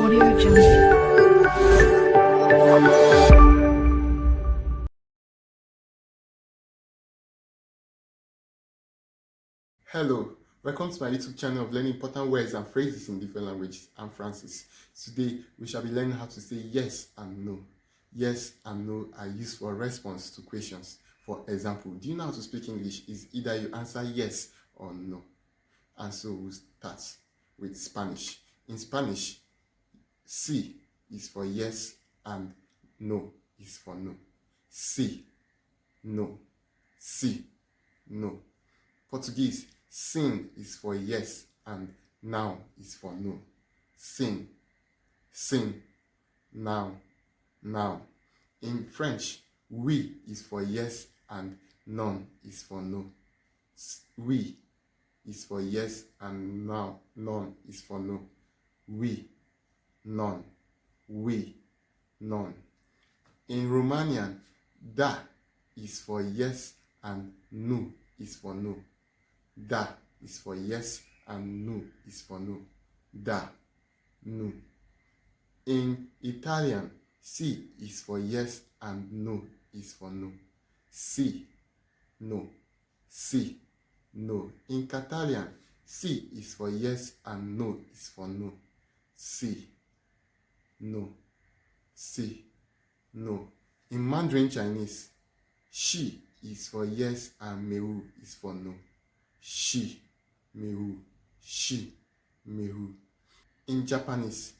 Audio Jungle. Hello, welcome to my YouTube channel of learning important words and phrases in different languages. I'm Francis. Today we shall be learning how to say yes and no. Yes and no are used for response to questions. For example, do you know how to speak English? Is either you answer yes or no. And so we'll start with Spanish. In Spanish, sí is for yes and no is for no. Sí, no. Sí, no. Portuguese, sim is for yes and now is for no. Sim, sim, now, now. In French, oui is for yes and non is for no. Oui is for yes and now, non is for no. Oui, non, oui, non. In Romanian, da is for yes and nu is for no. Da is for yes and nu is for no. Da, nu. In Italian, si is for yes and no is for no. Si, no. Si, no. In Catalan, si is for yes and no is for no. Si, no. Si, no. In Mandarin Chinese, shi is for yes and mhěu is for no. Shi, mhěu, shi, mhěu. In Japanese,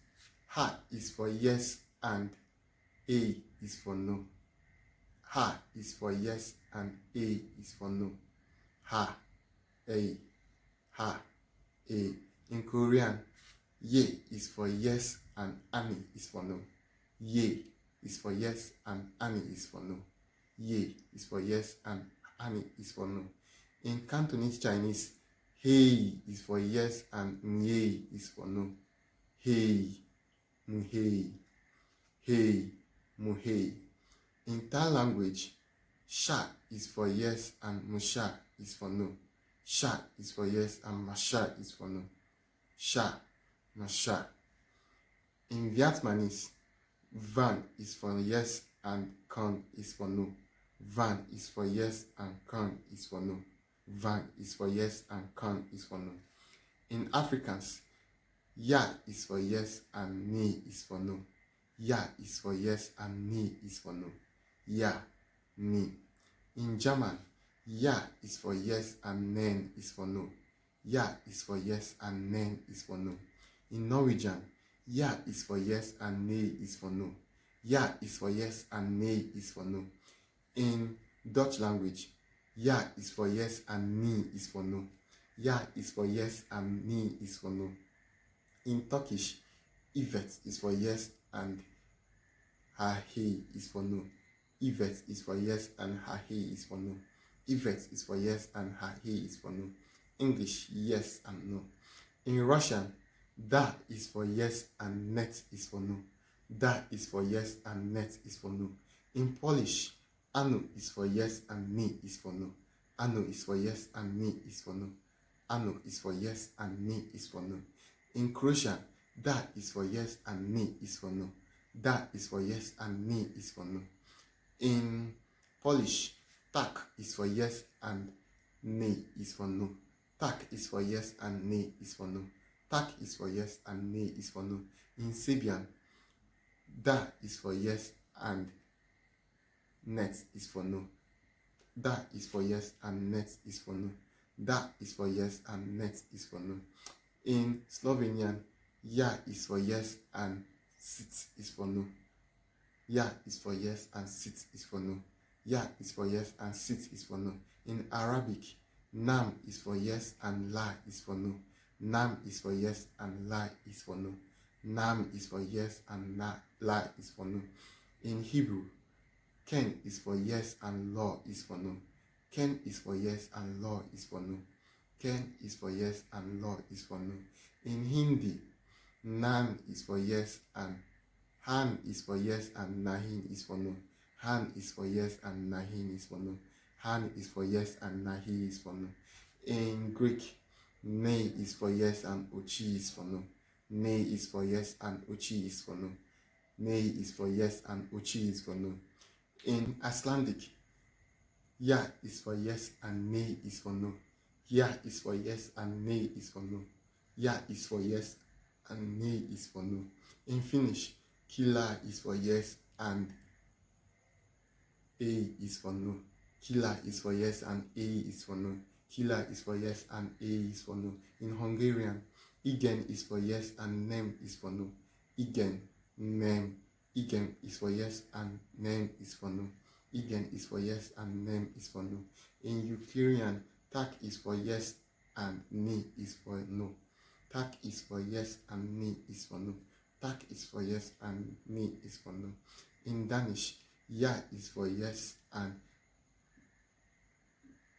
ha is for yes and eí is for no. Ha is for yes and eí is for no. Ha, eí, ha, eí. In Korean, ye is for yes and ani is for no. Ye is for yes and ani is for no. Ye is for yes and ani is for no. In Cantonese Chinese, hěi is for yes and nye is for no. Hěi, mhěi, hěi, mhěi. In Thai language, sha is for yes and msha is for no. Sha is for yes and masha is for no. Sha, masha. In Vietnamese, Vâng is for yes and Khõng is for no. Vâng is for yes and Khõng is for no. Vâng is for yes and Khõng is for no. In Afrikaans, Ja is for yes and Nee is for no. Ja is for yes and Nee is for no. Ja, Nee. In German, Ja is for yes and Nein is for no. Ja is for yes and Nein is for no. In Norwegian, Ja is for yes and Nee is for no. Ja is for yes and Nee is for no. In Dutch language, Ja is for yes and Nee is for no. Ja is for yes and Nee is for no. In Turkish, Evet is for yes and Hahin is for no. Evet is for yes and Hahin is for no. Evet is for yes and Hahin is for no. English, yes and no. In Russian, Da is for yes and Net is for no. Da is for yes and Net is for no. In Polish, Ano is for yes and Nee is for no. Ano is for yes and Nee is for no. Ano is for yes and Nee is for no. In Croatian, Da is for yes and Nee is for no. Da is for yes and Nee is for no. In Polish, Tak is for yes and Nee is for no. Tak is for yes and Nee is for no. Tak is for yes and Nee is for no. In Serbian, Da is for yes and Net is for no. Da is for yes and Net is for no. Da is for yes and Net is for no. In Slovenian, Ja is for yes and Sit is for no. Ja is for yes and Sit is for no. Ja is for yes and Sit is for no. In Arabic, Nam is for yes and La is for no. Nam is for yes and La is for no. Nam is for yes and La is for no. In Hebrew, Ken is for yes and Loh is for no. Ken is for yes and Loh is for no. Ken is for yes and Loh is for no. In Hindi, Nan is for yes and Haan is for yes and Nahin is for no. Haan is for yes and Nahin is for no. Haan is for yes and Nahi is for no. In Greek, Nei is for yes and Ochi is for no. Ne is for yes and Ochi is for no. Ne is for yes and Ochi is for no. In Icelandic, Ja is for yes and Ne is for no. Ja is for yes and Ne is for no. Ja is for yes and Ne is for no. In Finnish, Kyllä is for yes and Eí is for no. Kyllä is for yes and Eí is for no. Kyllä is for yes and Eí is for no. In Hungarian, Igen is for yes and Nem is for no. Igen, Nem. Igen is for yes and Nem is for no. Igen is for yes and Nem is for no. In Ukrainian, Tak is for yes and Ni is for no. Tak is for yes and Ni is for no. Tak is for yes and Ni is for no. In Danish, Ja is for yes and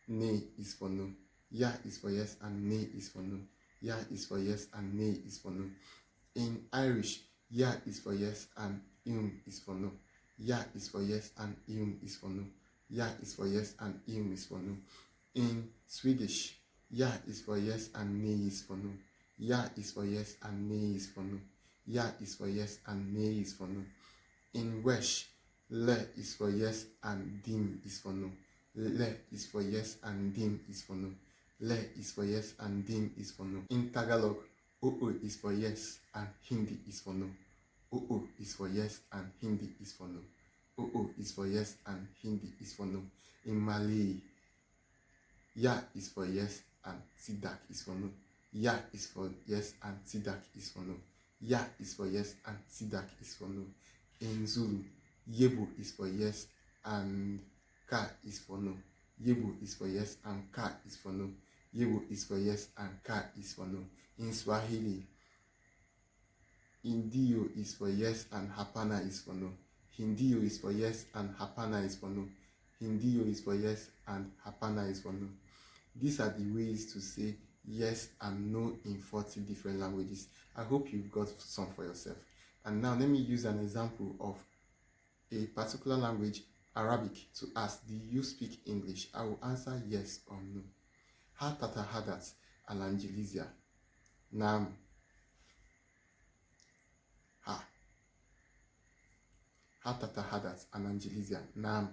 Ne is for no. Ja is for yes and Ne is for no. Ja is for yes and Ne is for no. In Irish, Ja is for yes and is for no. Ja is for yes and is for no. Ja is for yes and is for no. In Swedish, Ja is for yes and Ne is for no. Ja is for yes and Ne is for no. Ja is for yes and Ne is for no. In Welsh, Le is for yes and Dim is for no. Le is for yes and Dim is for no. Le is for yes and Dim is for no. In Tagalog, Oo is for yes and Hindi is for no. Oo is for yes and Hindi is for no. Oo is for yes and Hindi is for no. In Malay, Ja is for yes and Tidak is for no. Ja is for yes and Tidak is for no. Ja is for yes and Tidak is for no. In Zulu, Yebo is for yes and Ka is for no. Yebo is for yes and Ka is for no. Yebo is for yes and Ka is for no. In Swahili, Indio is for yes and Hapana is for no. Hindio is for yes and Hapana is for no. Hindio is for yes and Hapana is for no. These are the ways to say yes and no in 40 different languages. I hope you've got some for yourself. And now let me use an example of a particular language, Arabic, to ask, do you speak English? I will answer yes or no. Ha tata hadat alangelizia. Nam. Ha. Ha tata hadat alangelizia. Nam.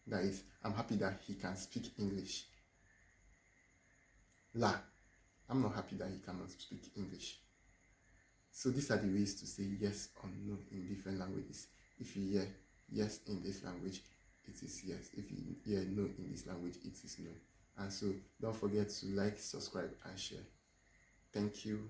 That is, I'm happy that he can speak English. La. I'm not happy that he cannot speak English. So these are the ways to say yes or no in different languages. If you hear yes in this language, it is yes. If you hear no in this language, it is no. And so don't forget to like, subscribe, and share. Thank you.